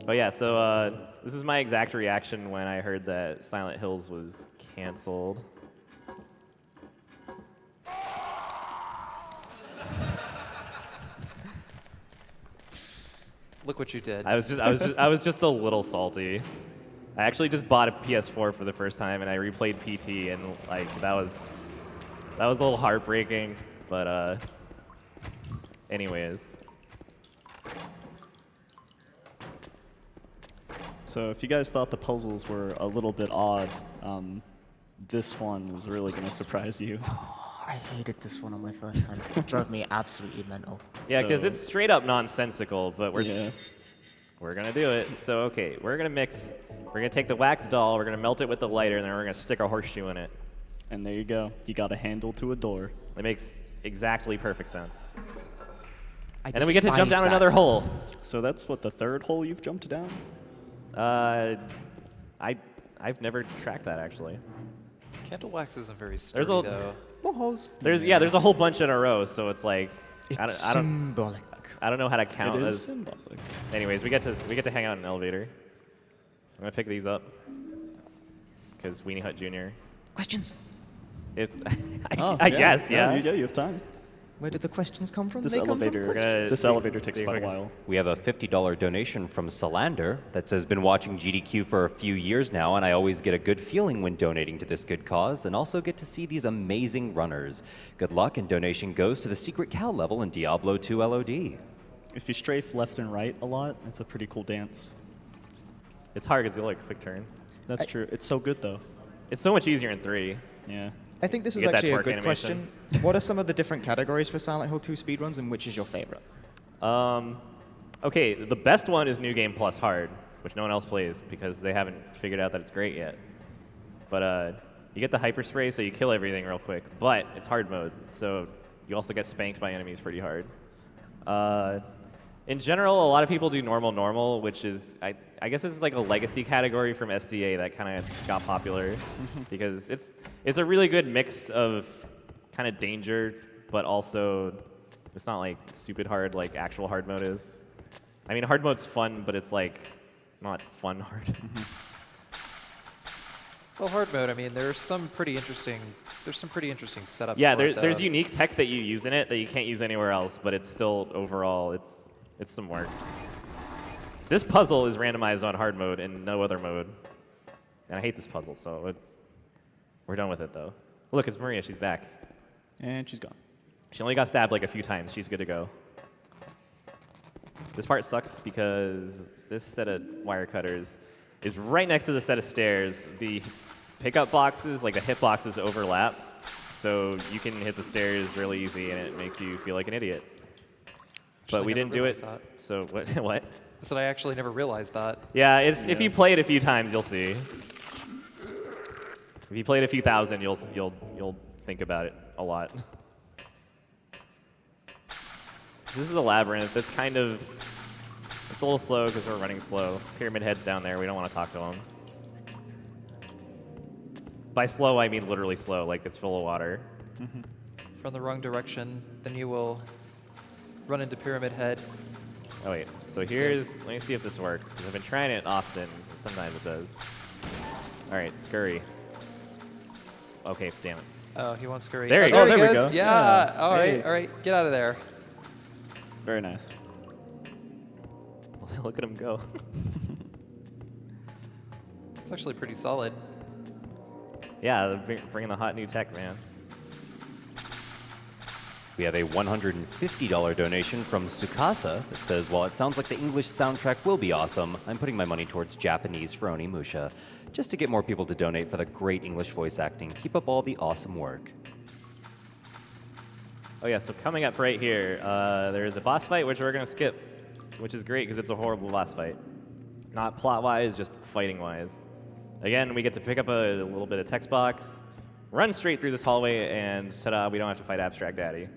Oh yeah, so this is my exact reaction when I heard that Silent Hills was canceled. Look what you did. I was just a little salty. I actually just bought a PS4 for the first time, and I replayed PT, and like that was a little heartbreaking. But anyways, So if you guys thought the puzzles were a little bit odd, this one is really going to surprise you. I hated this one on my first time. It drove me absolutely mental. yeah, because So- it's straight up nonsensical, but Yeah. we're gonna do it. So okay, we're gonna take the wax doll, we're gonna melt it with the lighter, and then we're gonna stick a horseshoe in it. And there you go. You got a handle to a door. It makes exactly perfect sense. I And then we get to jump despise down another that. hole. So that's what, the third hole you've jumped down? I've never tracked that actually. Candle wax isn't very There's sturdy, a- though. More holes. There's a whole bunch in a row, so it's like It's I don't symbolic. I don't know how to count It is as. symbolic. Anyways, we get to hang out in an elevator. I'm gonna pick these up because Weenie Hut Jr. Questions? If Oh, I guess yeah. Yeah, you have time. Where did the questions come from? This They come from elevator, questions. this see- elevator takes see if quite I a can- while. We have a $50 donation from Salander that says, been watching GDQ for a few years now, and I always get a good feeling when donating to this good cause, and also get to see these amazing runners. Good luck, and donation goes to the Secret Cow level in Diablo 2 LOD. If you strafe left and right a lot, it's a pretty cool dance. It's hard because you like quick turn. That's true. It's so good, though. It's so much easier in 3. Yeah. I think this You is get that actually a twerk good animation. question. What are some of the different categories for Silent Hill 2 speedruns, and which is your favorite? Okay, the best one is New Game Plus Hard, which no one else plays because they haven't figured out that it's great yet. But you get the hyper spray, so you kill everything real quick. But it's hard mode, so you also get spanked by enemies pretty hard. In general, a lot of people do normal, which is I guess this is like a legacy category from SDA that kind of got popular because it's a really good mix of kind of danger, but also it's not like stupid hard like actual hard mode is. I mean, hard mode's fun, but it's like not fun hard. Well, hard mode. I mean, there's some pretty interesting setups. Yeah, for it, there's though. unique tech that you use in it that you can't use anywhere else, but it's still overall it's some work. This puzzle is randomized on hard mode and no other mode, and I hate this puzzle, so we're done with it though. Look, it's Maria. She's back. And she's gone. She only got stabbed like a few times. She's good to go. This part sucks because this set of wire cutters is right next to the set of stairs. The pickup boxes, like the hit boxes, overlap, so you can hit the stairs really easy, and it makes you feel like an idiot. But Actually we never didn't do it. realized that. So what? What? I said I actually never realized that. Yeah, if you play it a few times, you'll see. If you play it a few thousand, you'll think about it a lot. This is a labyrinth. It's a little slow because we're running slow. Pyramid Head's down there. We don't want to talk to him. By slow, I mean literally slow, like it's full of water. From the wrong direction, then you will run into Pyramid Head. Oh wait, so let me see if this works, because I've been trying it often, and sometimes it does. All right, scurry. Okay, damn it. Oh, he won't scurry. There you oh, go. There, There he we goes. go. Yeah. Yeah. All right. Hey. All right. Get out of there. Very nice. Look at him go. It's actually pretty solid. Yeah, bringing the hot new tech, man. We have a $150 donation from Sukasa that says, while it sounds like the English soundtrack will be awesome, I'm putting my money towards Japanese for Onimusha, just to get more people to donate for the great English voice acting. Keep up all the awesome work. Oh yeah, so coming up right here, there is a boss fight, which we're going to skip, which is great because it's a horrible boss fight. Not plot-wise, just fighting-wise. Again, we get to pick up a little bit of text box, run straight through this hallway, and ta-da, we don't have to fight Abstract Daddy.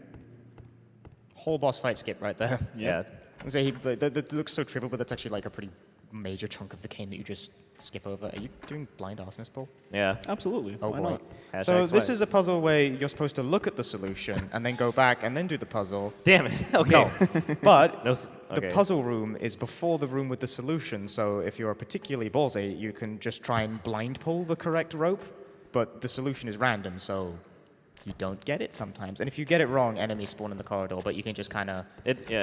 Whole boss fight skip right there. Yeah. So that looks so trivial, but that's actually like a pretty major chunk of the game that you just skip over. Are you doing blind arsonist, Paul? Yeah. Absolutely. Oh Why boy. not? Hashtag So this swag. is a puzzle where you're supposed to look at the solution and then go back and then do the puzzle. Damn it. Okay. No, but No the okay. puzzle room is before the room with the solution, so if you're particularly ballsy, you can just try and blind pull the correct rope, but the solution is random, so you don't get it sometimes. And if you get it wrong, enemies spawn in the corridor, but you can just kind of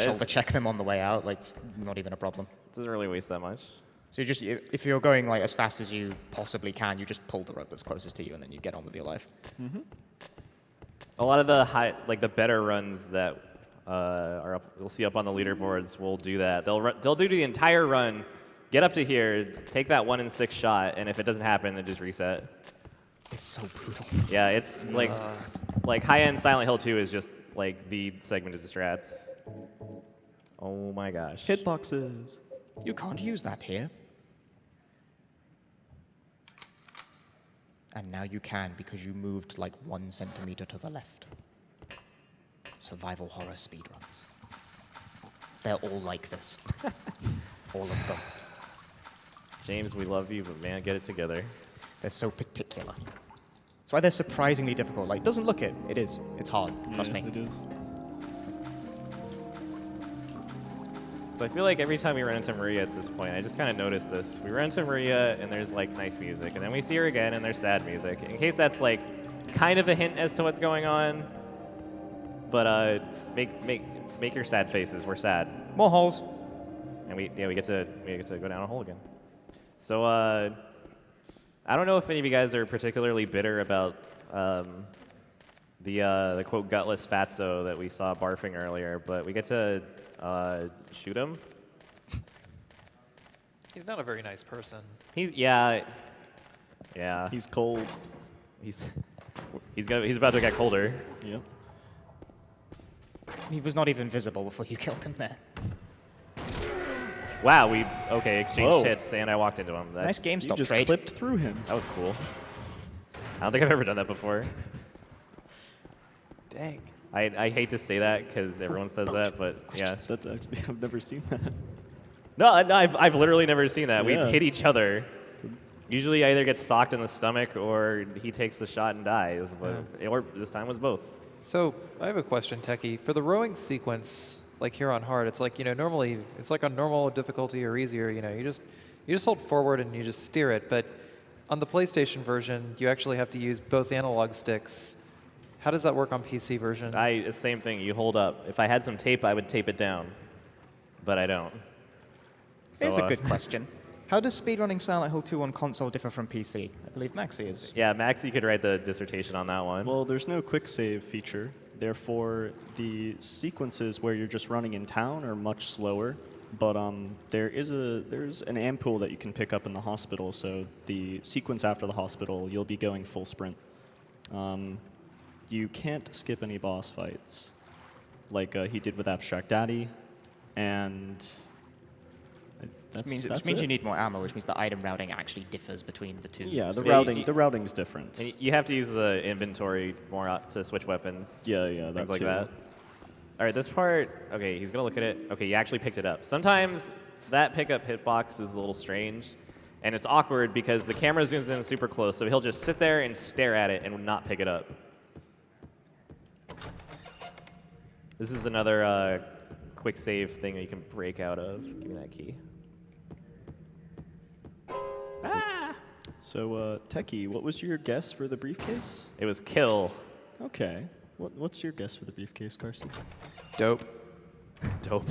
shoulder check them on the way out, like not even a problem. Doesn't really waste that much. So you just, if you're going like as fast as you possibly can, you just pull the rope that's closest to you, and then you get on with your life. A lot of the the better runs that are up, you'll see up on the leaderboards will do that. They'll do the entire run, get up to here, take that 1 in 6 shot, and if it doesn't happen, then just reset. It's so brutal. Yeah, it's like high-end Silent Hill 2 is just like the segmented strats. Oh my gosh. Hitboxes. You can't use that here. And now you can because you moved like 1 centimeter to the left. Survival horror speedruns. They're all like this. All of them. James, we love you, but man, get it together. They're so particular. That's why they're surprisingly difficult. Like, doesn't look it. It is. It's hard. Trust me. It is. So I feel like every time we run into Maria at this point, I just kind of notice this. We run into Maria and there's like nice music, and then we see her again and there's sad music. In case that's like kind of a hint as to what's going on, but make your sad faces. We're sad, More holes. and we get to go down a hole again. So I don't know if any of you guys are particularly bitter about the quote gutless fatso that we saw barfing earlier, but we get to shoot him. He's not a very nice person. Yeah. He's cold. He's about to get colder. Yep. He was not even visible before you killed him there. Wow, we exchanged Whoa. hits and I walked into him. Nice You GameStop just trade. clipped through him. That was cool. I don't think I've ever done that before. Dang. I hate to say that because everyone says that, but yeah. That's actually, I've never seen that. No, I've literally never seen that. Yeah. We hit each other. Usually I either get socked in the stomach or he takes the shot and dies, but or this time was both. So I have a question, Tekkie. For the rowing sequence, like here on hard, it's like, normally it's like on normal difficulty or easier, you just hold forward and you just steer it. But on the PlayStation version, you actually have to use both analog sticks. How does that work on PC version? Same thing. You hold up. If I had some tape, I would tape it down, but I don't. So, Here's a good question. How does speedrunning Silent Hill 2 on console differ from PC? I believe Maxi is. Yeah, Max, you could write the dissertation on that one. Well, there's no quick save feature. Therefore, the sequences where you're just running in town are much slower. But there's an ampoule that you can pick up in the hospital. So the sequence after the hospital, you'll be going full sprint. You can't skip any boss fights, like he did with Abstract Daddy, and Which that's means it. you need more ammo, which means the item routing actually differs between the two. Yeah, the stages. routing's different. And you have to use the inventory more to switch weapons. Yeah, Things that like too. that. All right, this part, okay, he's going to look at it. Okay, you actually picked it up. Sometimes that pickup hitbox is a little strange, and it's awkward because the camera zooms in super close, so he'll just sit there and stare at it and not pick it up. This is another quick save thing that you can break out of. Give me that key. Ah! So, Tekkie, what was your guess for the briefcase? It was kill. Okay. What's your guess for the briefcase, Carson? Dope. Dope.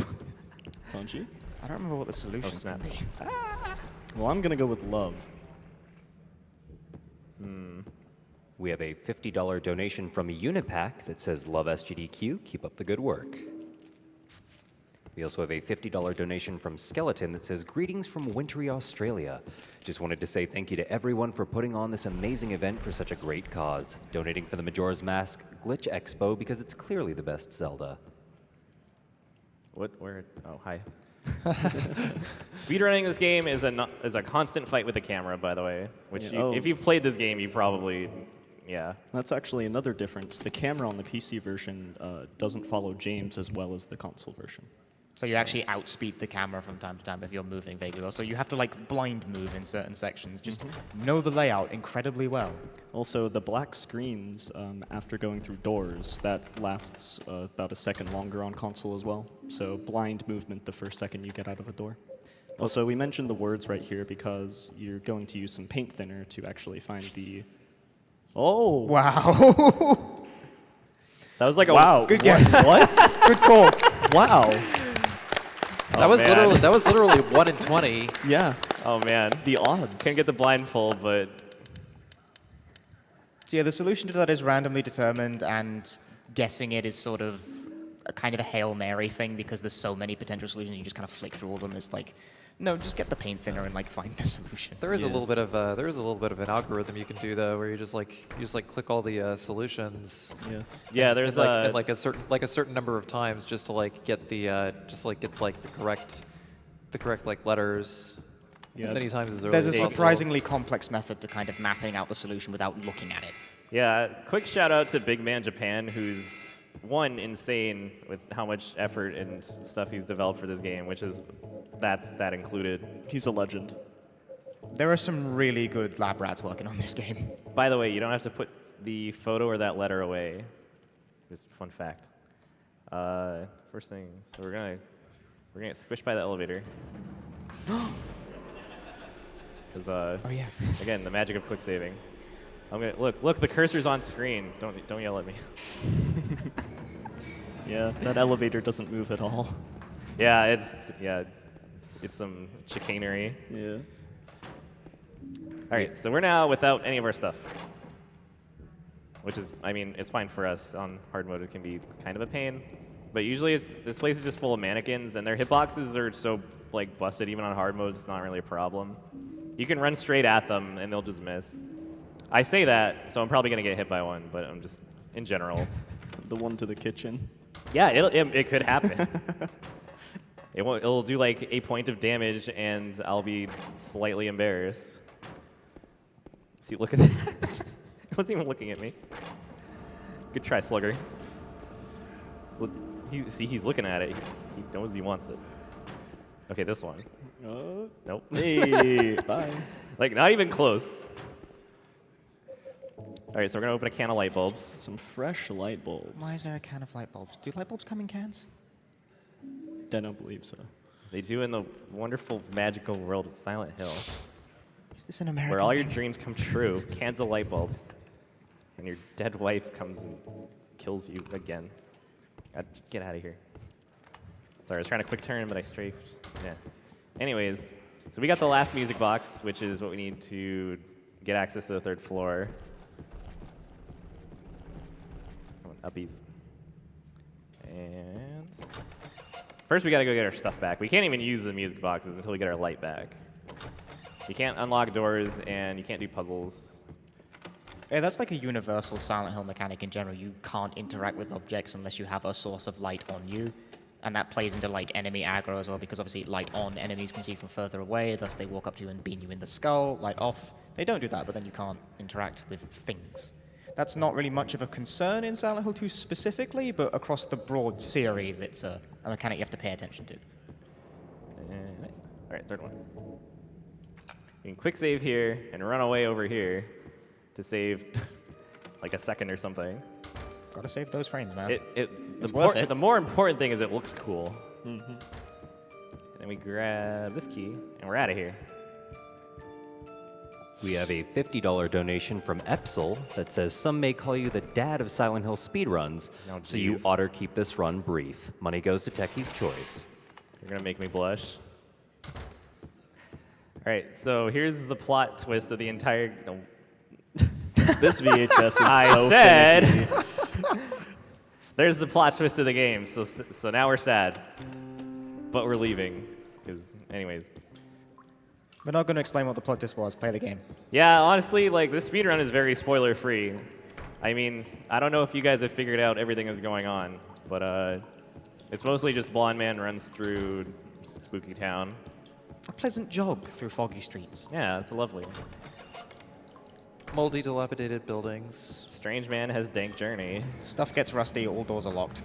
Bungie? I don't remember what the solution's snap. going to be. Well, I'm gonna go with love. We have a $50 donation from Unipack that says, "Love SGDQ, keep up the good work." We also have a $50 donation from Skeleton that says, "Greetings from wintry Australia. Just wanted to say thank you to everyone for putting on this amazing event for such a great cause. Donating for the Majora's Mask Glitch Expo because it's clearly the best Zelda." Where? Oh, hi. Speedrunning this game is a constant fight with the camera, by the way. Which, Yeah, if you've played this game, you probably, yeah. That's actually another difference. The camera on the PC version doesn't follow James as well as the console version. So you actually outspeed the camera from time to time if you're moving vaguely well. So you have to like blind move in certain sections. Just know the layout incredibly well. Also, the black screens after going through doors, that lasts about a second longer on console as well. So blind movement the first second you get out of a door. Also, we mentioned the words right here because you're going to use some paint thinner to actually find the... Oh! Wow. That was like a Wow. Good guess. What? Good call. Wow. That was man. literally 1 in 20. Yeah. Oh man, The odds. couldn't get the blindfold, but So yeah, the solution to that is randomly determined, and guessing it is sort of a kind of a Hail Mary thing because there's so many potential solutions. You just kind of flick through all of them. It's like, no, just get the paint thinner and like find the solution. There is a little bit of an algorithm you can do though, where you just click all the solutions. Yes. yeah, there's and like a certain number of times just to like get the correct like letters Yeah. as many times as There's a possible. surprisingly complex method to kind of mapping out the solution without looking at it. yeah. Quick shout out to Big Man Japan, who's one insane with how much effort and stuff he's developed for this game, which is that included. He's a legend. There are some really good lab rats working on this game. By the way, you don't have to put the photo or that letter away. Just a fun fact. First thing, so we're gonna get squished by the elevator. Because Oh yeah. again, the magic of quick saving. I'm gonna look. The cursor's on screen. Don't yell at me. Yeah, that elevator doesn't move at all. Yeah, it's some chicanery. Yeah. All right, so we're now without any of our stuff, which is, I mean, it's fine for us. On hard mode, it can be kind of a pain, but usually this place is just full of mannequins, and their hitboxes are so like busted. Even on hard mode, it's not really a problem. You can run straight at them, and they'll just miss. I say that, so I'm probably gonna get hit by one, but I'm just in general. The one to the kitchen. Yeah, it could happen. It'll do like a point of damage, and I'll be slightly embarrassed. See, look at that. It wasn't even looking at me. Good try, Slugger. Look, he's looking at it. He knows he wants it. Okay, this one. Nope. Hey, bye. Like, not even close. All right, so we're gonna open a can of light bulbs. Some fresh light bulbs. Why is there a can of light bulbs? Do light bulbs come in cans? I don't believe so. They do in the wonderful, magical world of Silent Hill, Is this an American where all your thing? dreams come true. Cans of light bulbs, and your dead wife comes and kills you again. Get out of here. Sorry, I was trying to quick turn, but I strafed. Yeah. Anyways, so we got the last music box, which is what we need to get access to the third floor. Come on, uppies. And first we gotta go get our stuff back. We can't even use the music boxes until we get our light back. You can't unlock doors, and you can't do puzzles. Yeah, that's like a universal Silent Hill mechanic in general. You can't interact with objects unless you have a source of light on you. And that plays into like enemy aggro as well, because obviously light on, enemies can see from further away, thus they walk up to you and beam you in the skull. Light off, they don't do that, but then you can't interact with things. That's not really much of a concern in Silent Hill 2 specifically, but across the broad series, it's a mechanic you have to pay attention to. And, all right, third one. You can quick save here and run away over here to save like a second or something. Gotta save those frames, man. It's The worth it. The more important thing is it looks cool. And then we grab this key, and we're out of here. We have a $50 donation from Epsil that says, some may call you the dad of Silent Hill speedruns, Oh, so you geez. ought to keep this run brief. Money goes to Tekkie's choice. You're gonna make me blush. All right, so here's the plot twist of the entire. No, This VHS is I so said. finicky. There's the plot twist of the game. So now we're sad, but we're leaving. Because anyways, We're not going to explain what the plot twist was. Play the game. yeah. Honestly, like this speedrun is very spoiler free. I mean, I don't know if you guys have figured out everything that's going on, but it's mostly just blonde man runs through spooky town. A pleasant jog through foggy streets. Yeah, it's lovely. Moldy, dilapidated buildings. Strange man has dank journey. Stuff gets rusty, all doors are locked.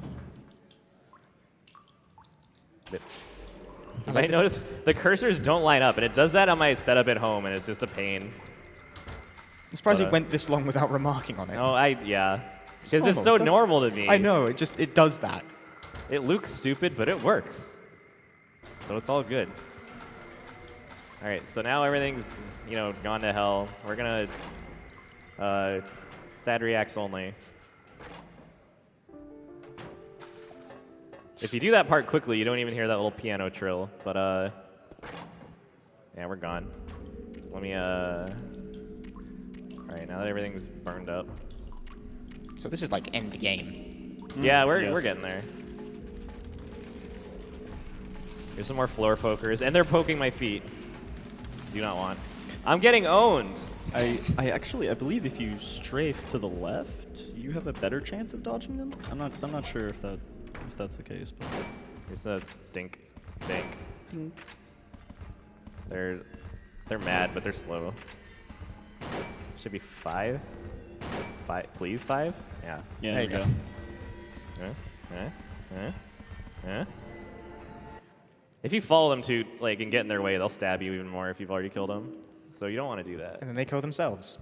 You might notice the cursors don't line up, and it does that on my setup at home, and it's just a pain. I'm surprised it went this long without remarking on it. Oh, yeah. Because it's normal. so It does- normal to me. I know, it does that. It looks stupid, but it works. So it's all good. All right, so now everything's, gone to hell. We're gonna sad reacts only. If you do that part quickly, you don't even hear that little piano trill. But yeah, we're gone. Let me all right, now that everything's burned up. So this is like end game. Yeah, we're Yes. getting there. Here's some more floor pokers, and they're poking my feet. Do not want. I'm getting owned. I believe if you strafe to the left, you have a better chance of dodging them. I'm not sure if that's the case. But Here's a dink. They're mad, but they're slow. Should be 5. 5, please 5. Yeah. yeah, There you go. If you follow them to and get in their way, they'll stab you even more if you've already killed them. So you don't want to do that. And then they kill themselves.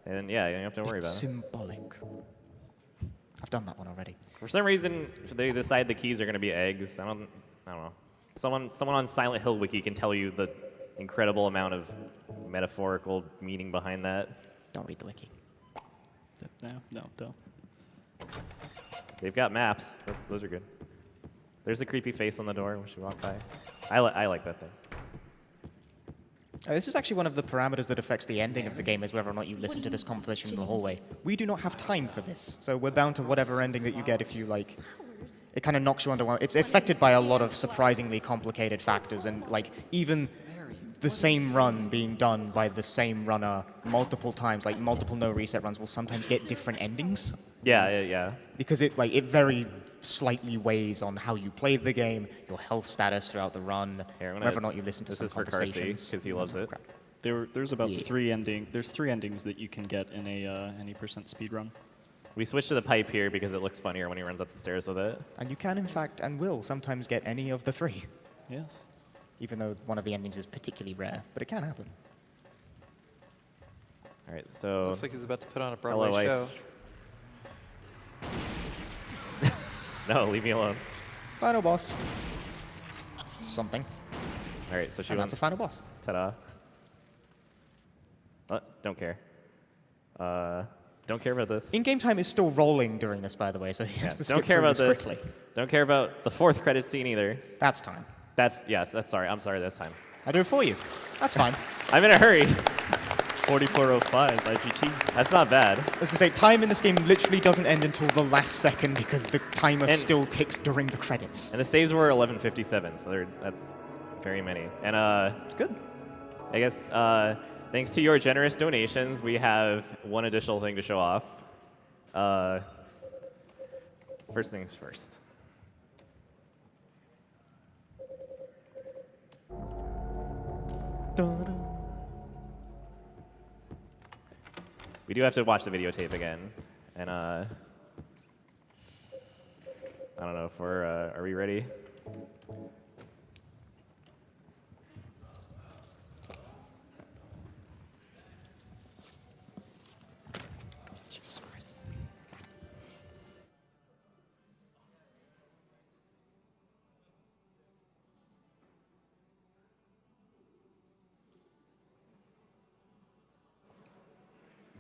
And yeah, you don't have to worry about it. Symbolic. I've done that one already. For some reason, they decide the keys are going to be eggs. I don't know. Someone on Silent Hill Wiki can tell you the incredible amount of metaphorical meaning behind that. Don't read the wiki. no, don't. They've got maps. Those are good. There's a creepy face on the door when she walked by. I like that thing. This is actually one of the parameters that affects the ending of the game, is whether or not you listen to this conversation in the hallway. We do not have time for this, so we're bound to whatever ending that you get if you like. It kind of knocks you under one. It's affected by a lot of surprisingly complicated factors, and even the same run being done by the same runner multiple times, like multiple no reset runs, will sometimes get different endings. Yeah. Because it very slightly weighs on how you played the game, your health status throughout the run, Here, whether or not you listen to this some is for Carsey, conversations. 'cause he loves it. Crap. There's about Yeah. 3 endings. There's 3 endings that you can get in a any percent speed run. We switched to the pipe here because it looks funnier when he runs up the stairs with it. And you can, in fact, and will sometimes get any of the 3, Yes. even though one of the endings is particularly rare, but it can happen. All right, so Looks like he's about to put on a Broadway hello, show. wife. No, leave me alone. Final boss. Something. All right, so she And wants that's a final boss. ta-da. Don't care. Don't care about this. In-game time is still rolling during this, by the way, so he has to skip Don't care through about this. quickly. Don't care about the 4th credit scene either. That's time. I'm sorry, that's time. I do it for you. That's fine. I'm in a hurry. 4405 IGT. That's not bad. I was going to say, time in this game literally doesn't end until the last second because the timer still ticks during the credits. And the saves were 11:57, so that's very many. And It's good. I guess thanks to your generous donations, we have one additional thing to show off. First things first. We do have to watch the videotape again, and I don't know if we're. Are we ready? Jesus Christ.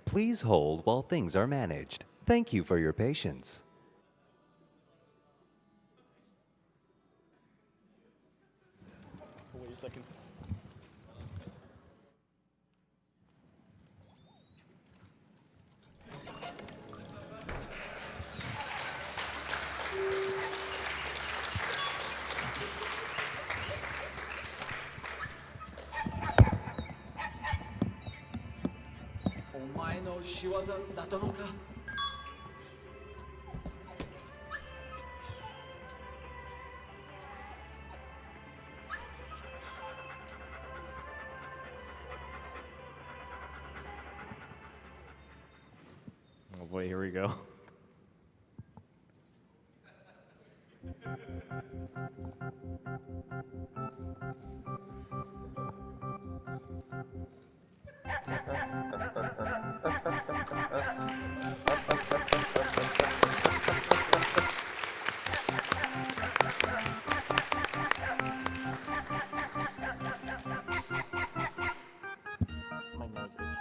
Please hold while things are managed. Thank you for your patience. Wait a second. Oh boy, here we go. My nose itches.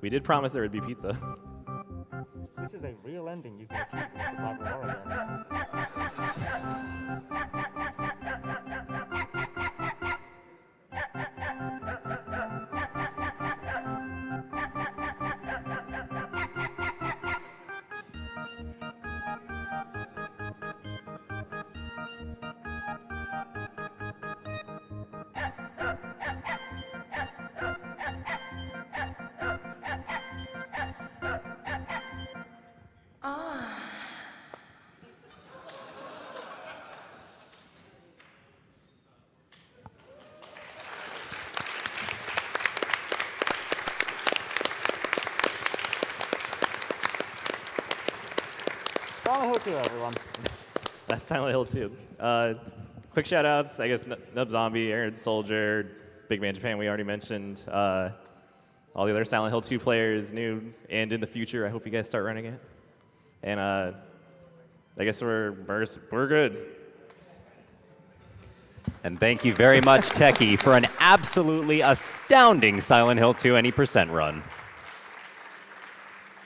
We did promise there would be pizza. This is a real ending you can achieve in survival horror game. Silent Hill 2, everyone. That's Silent Hill 2. Quick shout outs, I guess Nub Zombie, Aaron Soldier, Big Man Japan we already mentioned. All the other Silent Hill 2 players, new and in the future. I hope you guys start running it. And I guess we're good. And thank you very much, Tekkie, for an absolutely astounding Silent Hill 2 any % run.